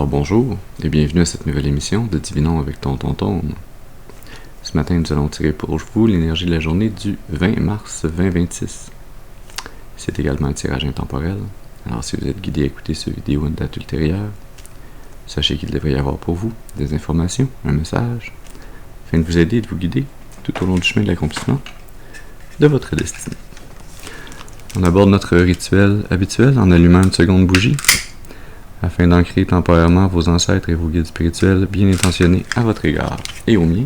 Alors bonjour et bienvenue à cette nouvelle émission de Divinons avec Tonton Tome. Ce matin, nous allons tirer pour vous l'énergie de la journée du 20 mars 2026. C'est également un tirage intemporel, alors si vous êtes guidé à écouter cette vidéo à une date ultérieure, sachez qu'il devrait y avoir pour vous des informations, un message, afin de vous aider et de vous guider tout au long du chemin de l'accomplissement de votre destinée. On aborde notre rituel habituel en allumant une seconde bougie, afin d'ancrer temporairement vos ancêtres et vos guides spirituels bien intentionnés à votre égard et au mien,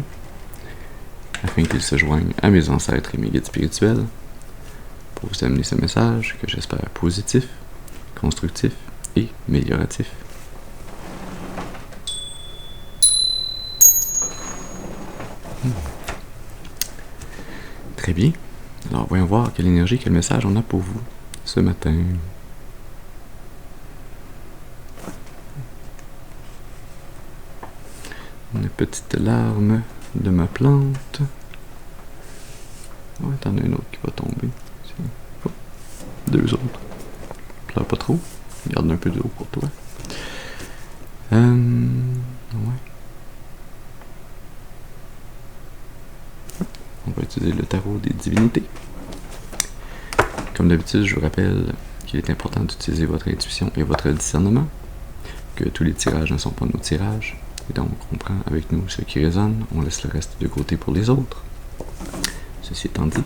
afin qu'ils se joignent à mes ancêtres et mes guides spirituels, pour vous amener ce message que j'espère positif, constructif et amélioratif. Très bien. Alors voyons voir quelle énergie, quel message on a pour vous ce matin. Une petite larme de ma plante. Ouais, t'en as un autre qui va tomber. Oh, deux autres. Pleure pas trop. Garde un peu d'eau pour toi. Ouais. On va utiliser le tarot des divinités. Comme d'habitude, je vous rappelle qu'il est important d'utiliser votre intuition et votre discernement, que tous les tirages ne sont pas nos tirages. Et donc, on prend avec nous ce qui résonne, on laisse le reste de côté pour les autres. Ceci étant dit,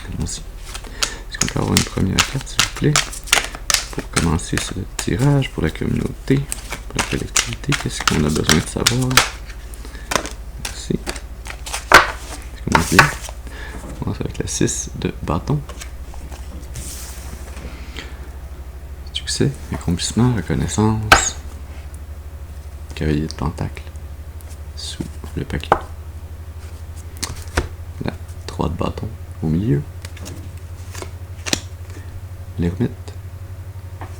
allons-y. Est-ce qu'on peut avoir une première carte, s'il vous plaît, pour commencer ce tirage pour la communauté, pour la collectivité? Qu'est-ce qu'on a besoin de savoir? Merci. Est-ce qu'on commence bien? On commence avec la 6 de bâton. Succès, accomplissement, reconnaissance, cavalier de pentacle, sous le paquet, la 3 de bâton au milieu, l'ermite,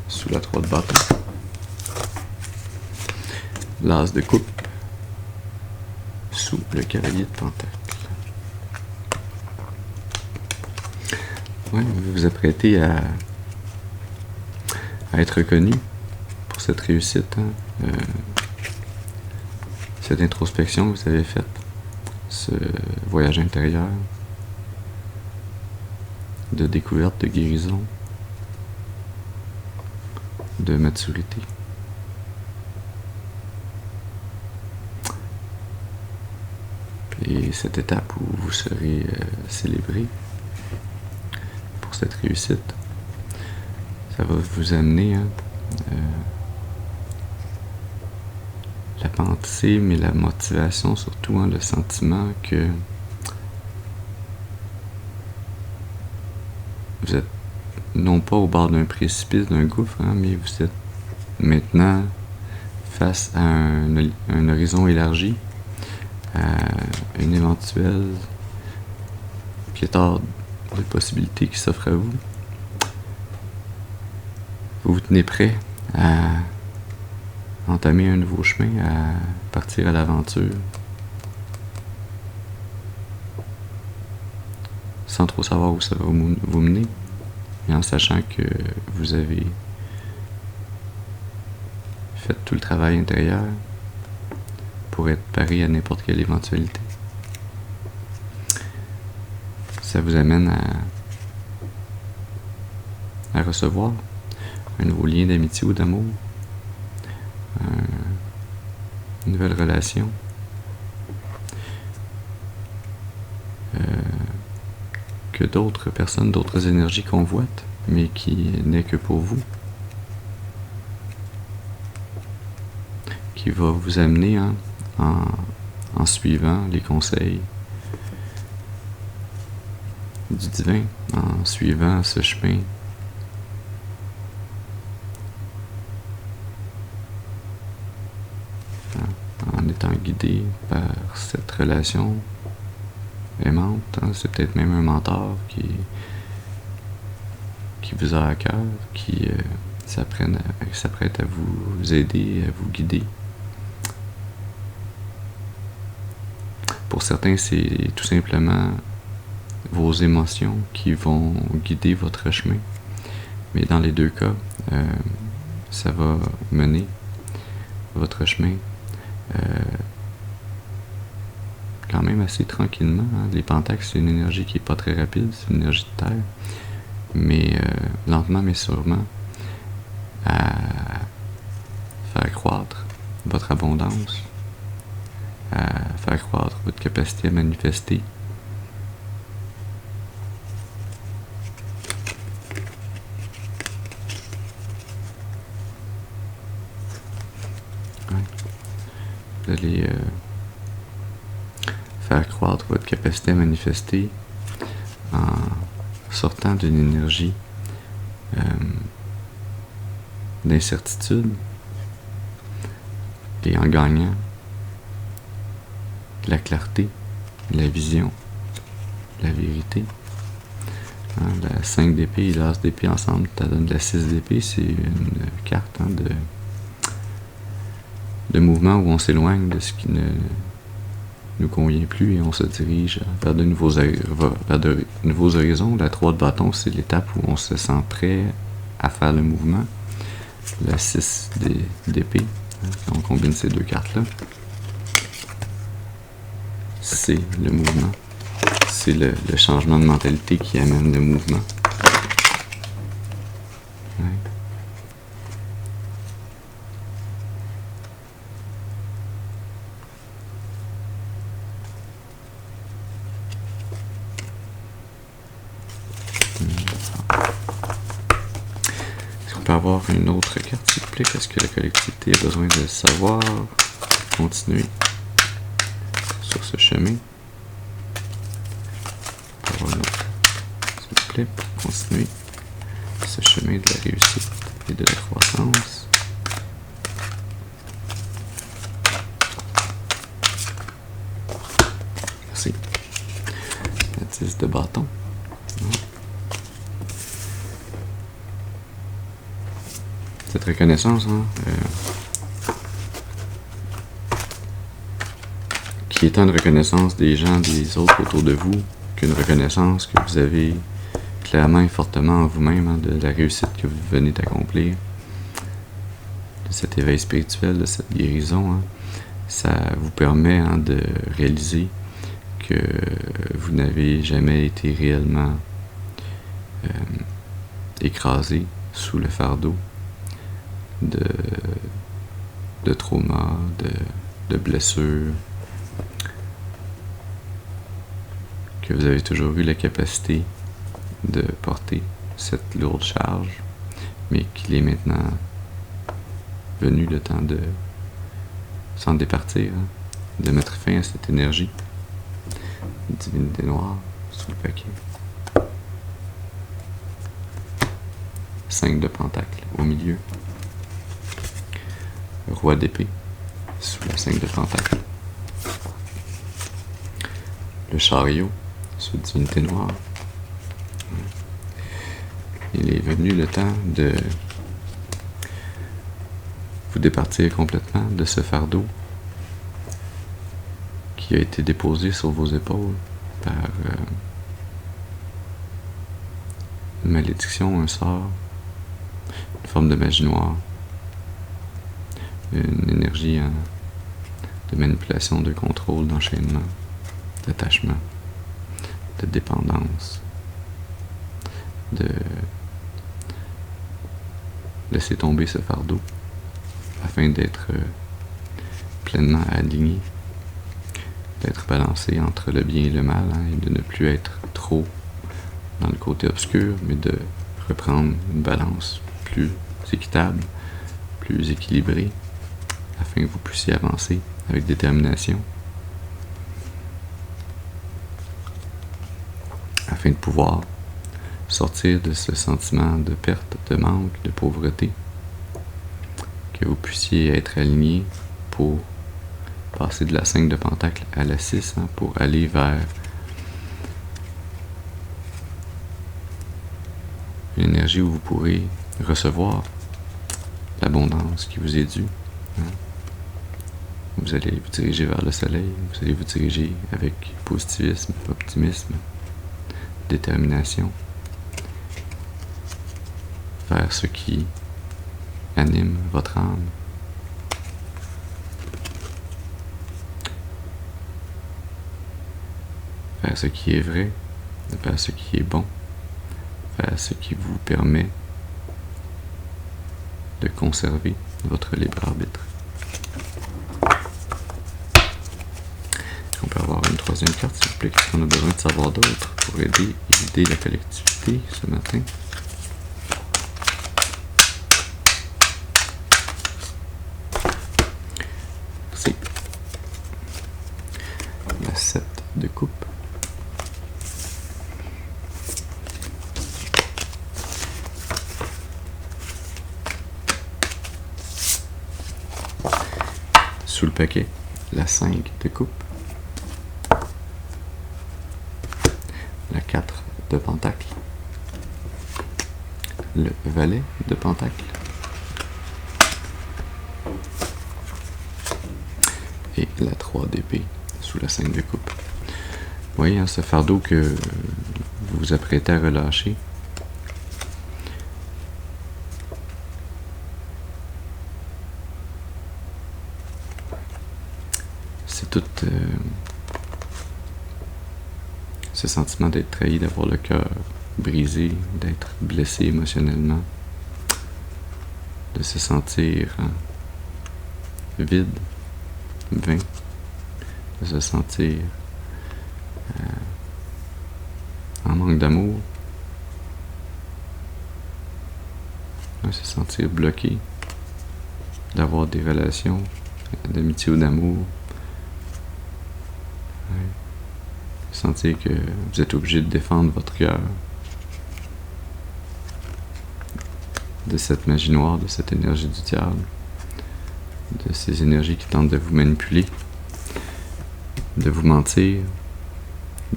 sous la 3 de bâton, l'as de coupe, sous le cavalier de pentacle. Ouais, vous vous apprêtez à être reconnu pour cette réussite, cette introspection que vous avez faite, ce voyage intérieur de découverte, de guérison, de maturité. Et cette étape où vous serez célébré pour cette réussite, ça va vous amener la pensée, mais la motivation surtout, le sentiment que vous êtes non pas au bord d'un précipice, d'un gouffre, mais vous êtes maintenant face à un horizon élargi, à une éventuelle pléthore de possibilités qui s'offrent à vous. Vous vous tenez prêt à entamer un nouveau chemin, à partir à l'aventure, sans trop savoir où ça va vous mener, mais en sachant que vous avez fait tout le travail intérieur pour être paré à n'importe quelle éventualité. Ça vous amène à recevoir un nouveau lien d'amitié ou d'amour, une nouvelle relation, que d'autres personnes, d'autres énergies convoitent, mais qui n'est que pour vous, qui va vous amener en suivant les conseils du divin, en suivant ce chemin en étant guidé par cette relation aimante. C'est peut-être même un mentor qui vous a à cœur, qui s'apprête à vous aider, à vous guider. Pour certains, c'est tout simplement vos émotions qui vont guider votre chemin. Mais dans les deux cas, ça va mener votre chemin quand même assez tranquillement. Hein. Les pentacles, c'est une énergie qui n'est pas très rapide, c'est une énergie de terre, mais lentement mais sûrement à faire croître votre abondance, à faire croître votre capacité à manifester. Ouais. Vous allez faire croître votre capacité à manifester en sortant d'une énergie d'incertitude et en gagnant la clarté, la vision, la vérité. Hein, la 5 d'épée et l'as d'épée ensemble, ça donne la 6 d'épée, c'est une carte de mouvement où on s'éloigne de ce qui ne nous convient plus et on se dirige vers de nouveaux horizons. La 3 de bâton, c'est l'étape où on se sent prêt à faire le mouvement. La 6 d'épée, hein, on combine ces deux cartes-là, c'est le mouvement. C'est le changement de mentalité qui amène le mouvement. Ouais. Est-ce qu'on peut avoir une autre carte, s'il vous plaît? Est-ce que la collectivité a besoin de savoir continuer sur ce chemin? S'il vous plaît, pour continuer ce chemin de la réussite et de la croissance. Merci. La 10 de bâton. Cette reconnaissance, hein, qui est une reconnaissance des gens, des autres autour de vous, qu'une reconnaissance que vous avez clairement et fortement en vous-même, hein, de la réussite que vous venez d'accomplir, de cet éveil spirituel, de cette guérison. Hein. Ça vous permet, hein, de réaliser que vous n'avez jamais été réellement écrasé sous le fardeau de traumas, de blessures, que vous avez toujours eu la capacité de porter cette lourde charge, mais qu'il est maintenant venu le temps de s'en départir, hein, de mettre fin à cette énergie. Divinité noire sous le paquet. 5 de pentacle au milieu. Roi d'épée sous la 5 de pentacle. Le chariot sous divinité noire. Il est venu le temps de vous départir complètement de ce fardeau qui a été déposé sur vos épaules par une malédiction, un sort, une forme de magie noire, une énergie de manipulation, de contrôle, d'enchaînement, d'attachement, de dépendance, de laisser tomber ce fardeau afin d'être pleinement aligné, d'être balancé entre le bien et le mal, hein, et de ne plus être trop dans le côté obscur, mais de reprendre une balance plus équitable, plus équilibrée, afin que vous puissiez avancer avec détermination, afin de pouvoir sortir de ce sentiment de perte, de manque, de pauvreté, que vous puissiez être aligné pour passer de la 5 de pentacle à la 6, hein, pour aller vers une énergie où vous pourrez recevoir l'abondance qui vous est due. Hein. Vous allez vous diriger vers le soleil, vous allez vous diriger avec positivisme, optimisme, détermination vers ce qui anime votre âme. Vers ce qui est vrai, vers ce qui est bon, vers ce qui vous permet de conserver votre libre arbitre. On peut avoir une troisième carte, s'il vous plaît. Qu'est-ce qu'on a besoin de savoir d'autre pour aider et guider la collectivité ce matin? C'est la 7 de coupe. Sous le paquet, la 5 de coupe. La 4 de pentacle, le valet de pentacle et la 3 d'épée sous la 5 de coupe. Vous voyez, hein, ce fardeau que vous vous apprêtez à relâcher, c'est tout ce sentiment d'être trahi, d'avoir le cœur brisé, d'être blessé émotionnellement, de se sentir vide, vain, de se sentir en manque d'amour, de se sentir bloqué, d'avoir des relations d'amitié ou d'amour, sentir que vous êtes obligé de défendre votre cœur de cette magie noire, de cette énergie du diable, de ces énergies qui tentent de vous manipuler, de vous mentir,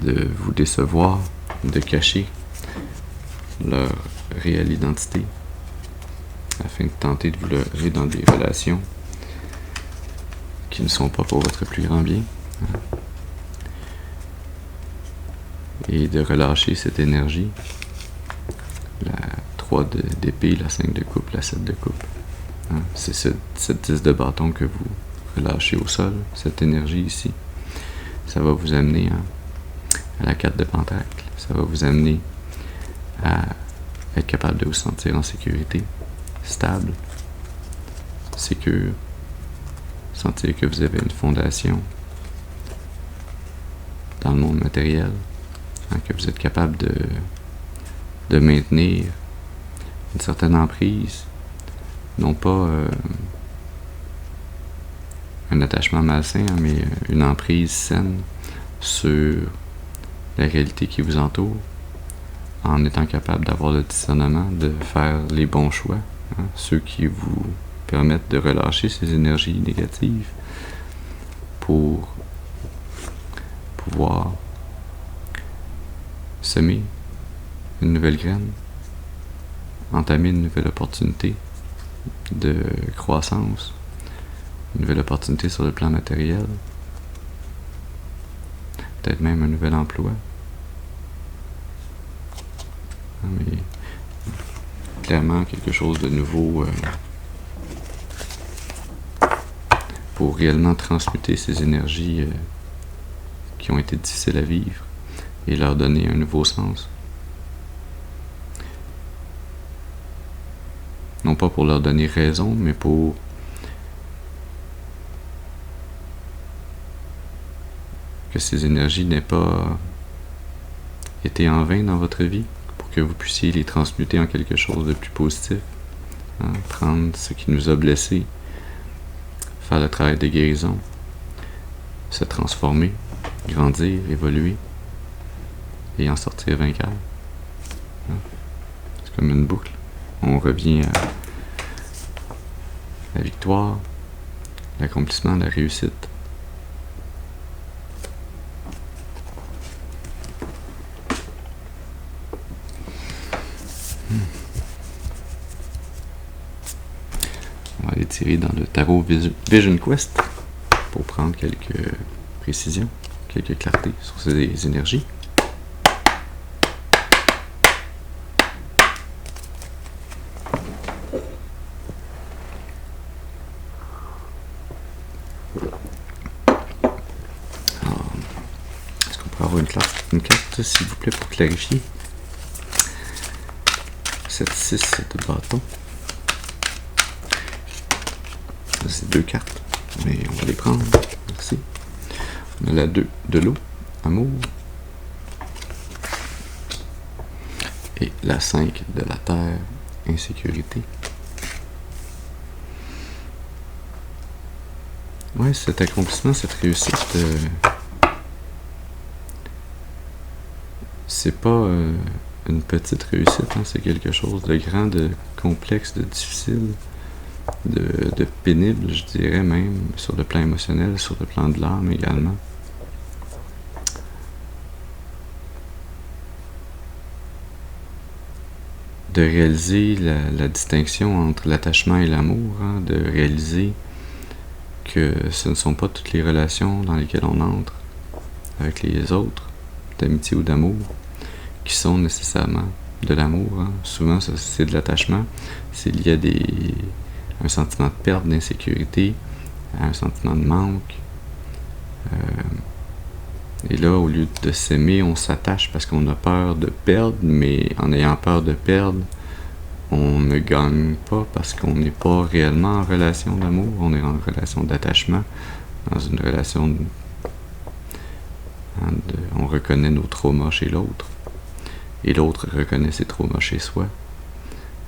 de vous décevoir, de cacher leur réelle identité afin de tenter de vous leurrer dans des relations qui ne sont pas pour votre plus grand bien. Et de relâcher cette énergie, la 3 d'épée, la 5 de coupe, la 7 de coupe. C'est cette 10 de bâton que vous relâchez au sol, cette énergie ici. Ça va vous amener à la 4 de pentacle. Ça va vous amener à être capable de vous sentir en sécurité, stable, sécure, sentir que vous avez une fondation dans le monde matériel, que vous êtes capable de maintenir une certaine emprise, non pas un attachement malsain, mais une emprise saine sur la réalité qui vous entoure, en étant capable d'avoir le discernement, de faire les bons choix, ceux qui vous permettent de relâcher ces énergies négatives pour pouvoir semer une nouvelle graine, entamer une nouvelle opportunité de croissance, une nouvelle opportunité sur le plan matériel, peut-être même un nouvel emploi. Mais clairement quelque chose de nouveau pour réellement transmuter ces énergies qui ont été difficiles à vivre et leur donner un nouveau sens. Non pas pour leur donner raison, mais pour que ces énergies n'aient pas été en vain dans votre vie, pour que vous puissiez les transmuter en quelque chose de plus positif, prendre ce qui nous a blessés, faire le travail de guérison, se transformer, grandir, évoluer, et en sortir vainqueur. C'est comme une boucle. On revient à la victoire, l'accomplissement, la réussite. On va aller tirer dans le tarot Vision Quest pour prendre quelques précisions, quelques clartés sur ces énergies. une carte, s'il vous plaît, pour clarifier. Cette 6 de bâton. Ça, c'est 2 cartes, mais on va les prendre. Merci. On a la 2 de l'eau, amour. Et la 5 de la terre, insécurité. Ouais, cet accomplissement, cette réussite, c'est pas une petite réussite, hein, c'est quelque chose de grand, de complexe, de difficile, de pénible, je dirais même, sur le plan émotionnel, sur le plan de l'âme également. De réaliser la distinction entre l'attachement et l'amour, hein, de réaliser que ce ne sont pas toutes les relations dans lesquelles on entre avec les autres, d'amitié ou d'amour, qui sont nécessairement de l'amour. Hein. Souvent, c'est de l'attachement. C'est lié à un sentiment de perte, d'insécurité, à un sentiment de manque. Et là, au lieu de s'aimer, on s'attache parce qu'on a peur de perdre, mais en ayant peur de perdre, on ne gagne pas parce qu'on n'est pas réellement en relation d'amour, on est en relation d'attachement, dans une relation on reconnaît nos traumas chez l'autre, et l'autre reconnaît ses traumas chez soi.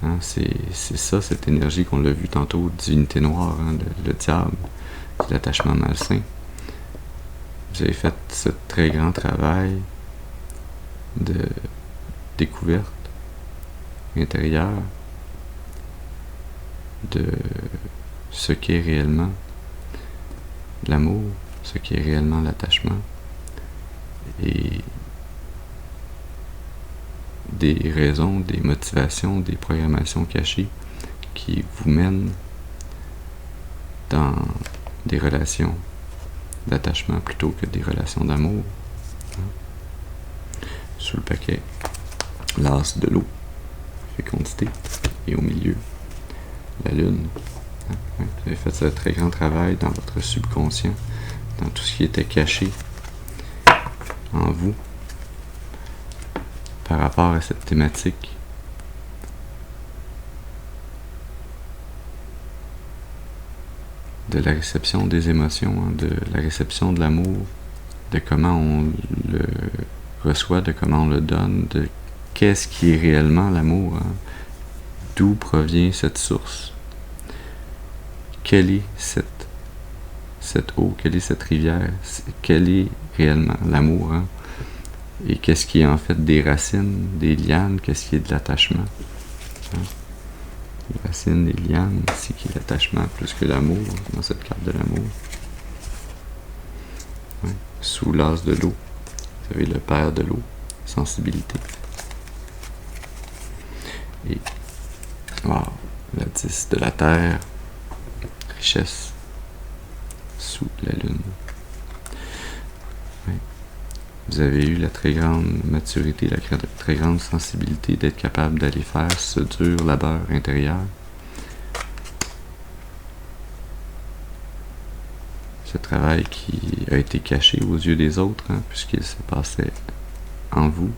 Hein, c'est ça, cette énergie qu'on l'a vu tantôt, divinité noire, hein, le diable, c'est l'attachement malsain. Vous avez fait ce très grand travail de découverte intérieure de ce qu'est réellement l'amour, ce qu'est réellement l'attachement, et des raisons, des motivations, des programmations cachées qui vous mènent dans des relations d'attachement plutôt que des relations d'amour. Sous le paquet, l'as de l'eau, fécondité, et au milieu, la lune. Vous avez fait ce très grand travail dans votre subconscient, dans tout ce qui était caché en vous par rapport à cette thématique. De la réception des émotions, hein, de la réception de l'amour, de comment on le reçoit, de comment on le donne, de qu'est-ce qui est réellement l'amour, hein, d'où provient cette source, quelle est cette eau, quelle est cette rivière, quel est réellement l'amour, hein, et qu'est-ce qui est en fait des racines, des lianes, qu'est-ce qui est de l'attachement. Hein. Les racines, les lianes, c'est qui est l'attachement plus que l'amour, dans cette carte de l'amour. Ouais. Sous l'as de l'eau, vous avez le père de l'eau, sensibilité. Et, wow, la 10 de la terre, richesse, sous la lune. Ouais. Vous avez eu la très grande maturité, la très grande sensibilité d'être capable d'aller faire ce dur labeur intérieur. Ce travail qui a été caché aux yeux des autres, hein, puisqu'il se passait en vous,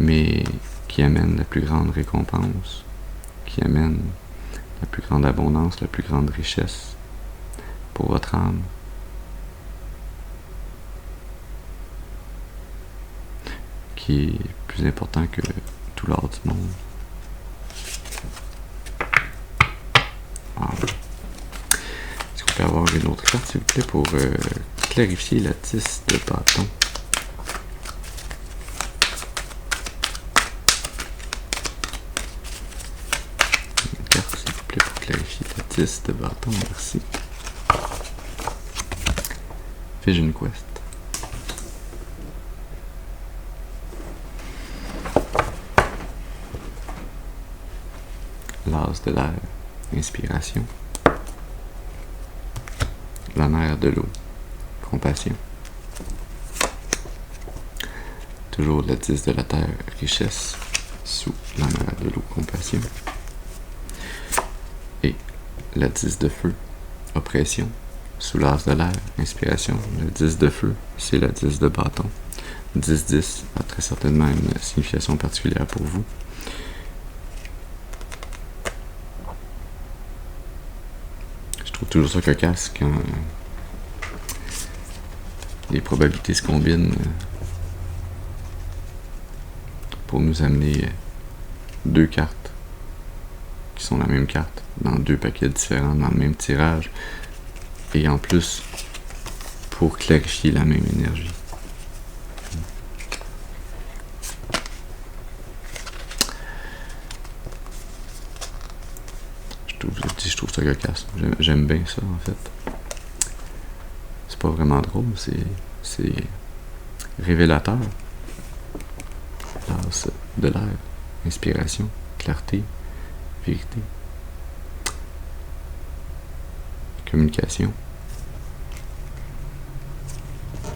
mais qui amène la plus grande récompense, qui amène la plus grande abondance, la plus grande richesse pour votre âme. Qui est plus important que tout l'or du monde. Wow. Est-ce qu'on peut avoir une autre carte, s'il vous plaît, pour clarifier la 10 de bâton? Une carte, s'il vous plaît, pour clarifier la 10 de bâton, merci. Vision Quest. L'as de l'air, inspiration. La mer de l'eau, compassion. Toujours la 10 de la terre, richesse, sous la mer de l'eau, compassion. Et la 10 de feu, oppression, sous l'as de l'air, inspiration. Le 10 de feu, c'est le 10 de bâton. 10-10 a très certainement une signification particulière pour vous. Je trouve toujours ça cocasse quand les probabilités se combinent pour nous amener deux cartes qui sont la même carte dans deux paquets différents dans le même tirage et en plus pour clarifier la même énergie. Je trouve ça cocasse. J'aime bien ça en fait. C'est pas vraiment drôle, c'est révélateur. L'as de l'air, inspiration, clarté, vérité, communication.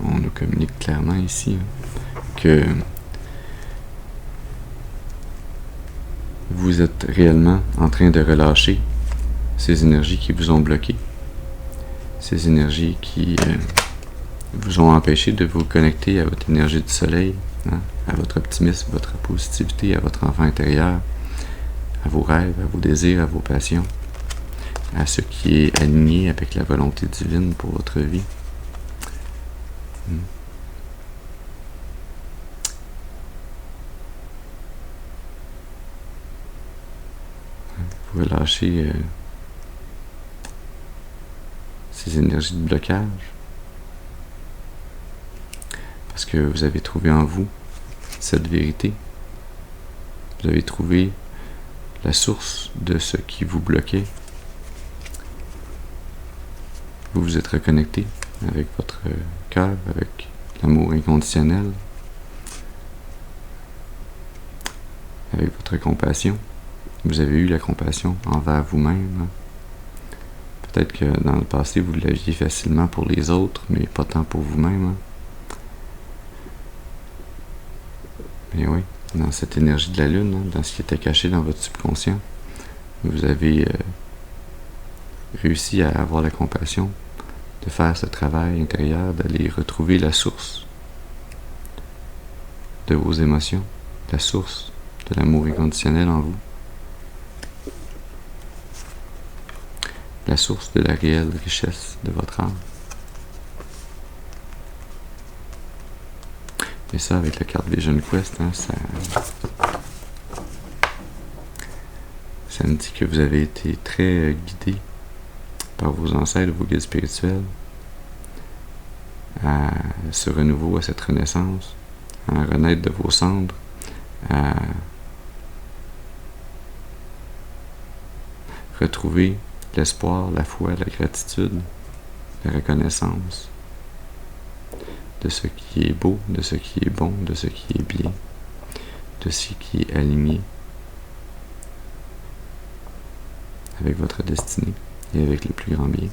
On nous communique clairement ici que vous êtes réellement en train de relâcher ces énergies qui vous ont bloqué, ces énergies qui vous ont empêché de vous connecter à votre énergie du soleil, à votre optimisme, votre positivité, à votre enfant intérieur, à vos rêves, à vos désirs, à vos passions, à ce qui est aligné avec la volonté divine pour votre vie. Vous relâchez ces énergies de blocage parce que vous avez trouvé en vous cette vérité. Vous avez trouvé la source de ce qui vous bloquait. Vous vous êtes reconnecté avec votre cœur, avec l'amour inconditionnel, avec votre compassion. Vous avez eu la compassion envers vous-même. Peut-être que dans le passé, vous l'aviez facilement pour les autres, mais pas tant pour vous-même. Mais oui, dans cette énergie de la Lune, dans ce qui était caché dans votre subconscient, vous avez réussi à avoir la compassion de faire ce travail intérieur, d'aller retrouver la source de vos émotions, la source de l'amour inconditionnel en vous, la source de la réelle richesse de votre âme. Et ça, avec la carte Vision Quest, ça me dit que vous avez été très guidé par vos ancêtres, vos guides spirituels, à ce renouveau, à cette renaissance, à renaître de vos cendres, à retrouver l'espoir, la foi, la gratitude, la reconnaissance de ce qui est beau, de ce qui est bon, de ce qui est bien, de ce qui est aligné avec votre destinée et avec le plus grand bien.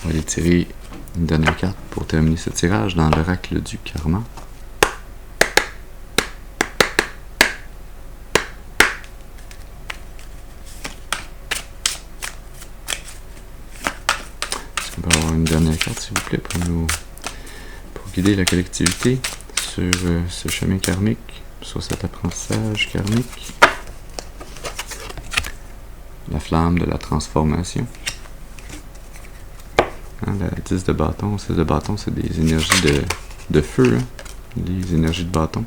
On va aller tirer une dernière carte pour terminer ce tirage dans l'oracle du karma. Est-ce qu'on peut avoir une dernière carte, s'il vous plaît, pour guider la collectivité sur ce chemin karmique, sur cet apprentissage karmique? La flamme de la transformation. La 10 de bâton, 6 de bâton, c'est des énergies de feu, les énergies de bâton.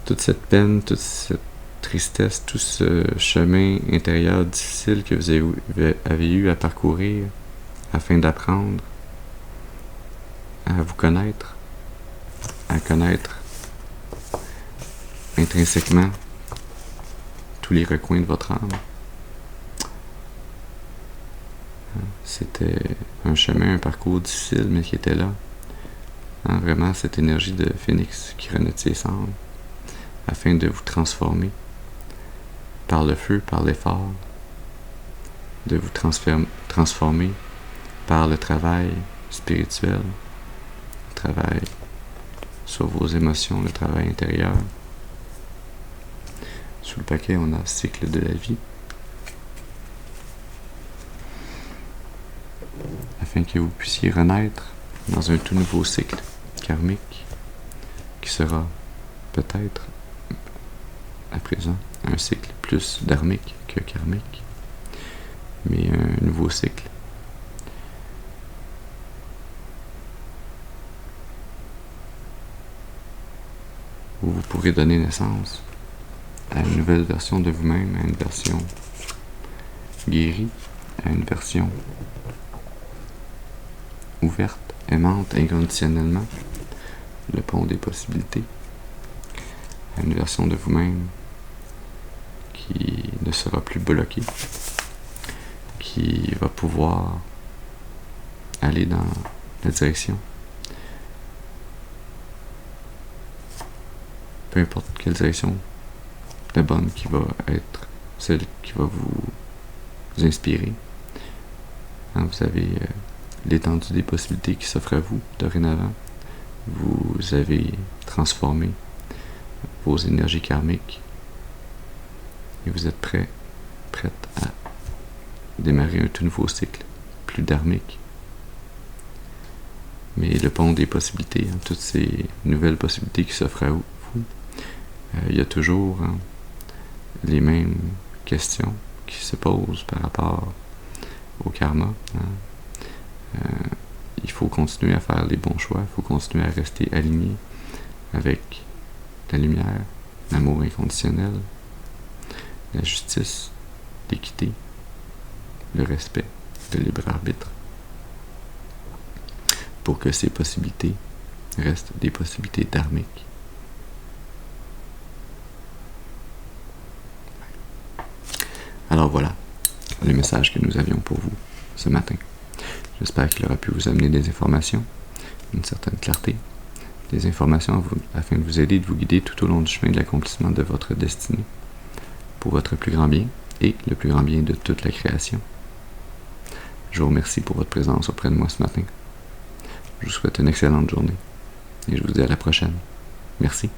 Toute cette peine, toute cette tristesse, tout ce chemin intérieur difficile que vous avez eu à parcourir afin d'apprendre à vous connaître, à connaître intrinsèquement tous les recoins de votre âme. C'était un chemin, un parcours difficile, mais qui était là. Vraiment, cette énergie de phénix qui renaît de ses cendres, afin de vous transformer par le feu, par l'effort, de vous transformer par le travail spirituel, le travail sur vos émotions, le travail intérieur. Sous le paquet, on a le cycle de la vie, afin que vous puissiez renaître dans un tout nouveau cycle karmique qui sera peut-être à présent un cycle plus dharmique que karmique, mais un nouveau cycle. Où vous pourrez donner naissance à une nouvelle version de vous-même, à une version guérie, à une version ouverte, aimante inconditionnellement, le pont des possibilités, à une version de vous-même qui ne sera plus bloquée, qui va pouvoir aller dans la direction, peu importe quelle direction, la bonne qui va être celle qui va vous inspirer. Vous avez l'étendue des possibilités qui s'offrent à vous dorénavant. Vous avez transformé vos énergies karmiques et vous êtes prête à démarrer un tout nouveau cycle, plus dharmique. Mais le pont des possibilités, toutes ces nouvelles possibilités qui s'offrent à vous, il y a toujours les mêmes questions qui se posent par rapport au karma. Il faut continuer à faire les bons choix, il faut continuer à rester aligné avec la lumière, l'amour inconditionnel, la justice, l'équité, le respect, le libre arbitre, pour que ces possibilités restent des possibilités dharmiques. Alors voilà le message que nous avions pour vous ce matin. J'espère qu'il aura pu vous amener des informations, une certaine clarté, des informations afin de vous aider, de vous guider tout au long du chemin de l'accomplissement de votre destinée, pour votre plus grand bien et le plus grand bien de toute la création. Je vous remercie pour votre présence auprès de moi ce matin. Je vous souhaite une excellente journée et je vous dis à la prochaine. Merci.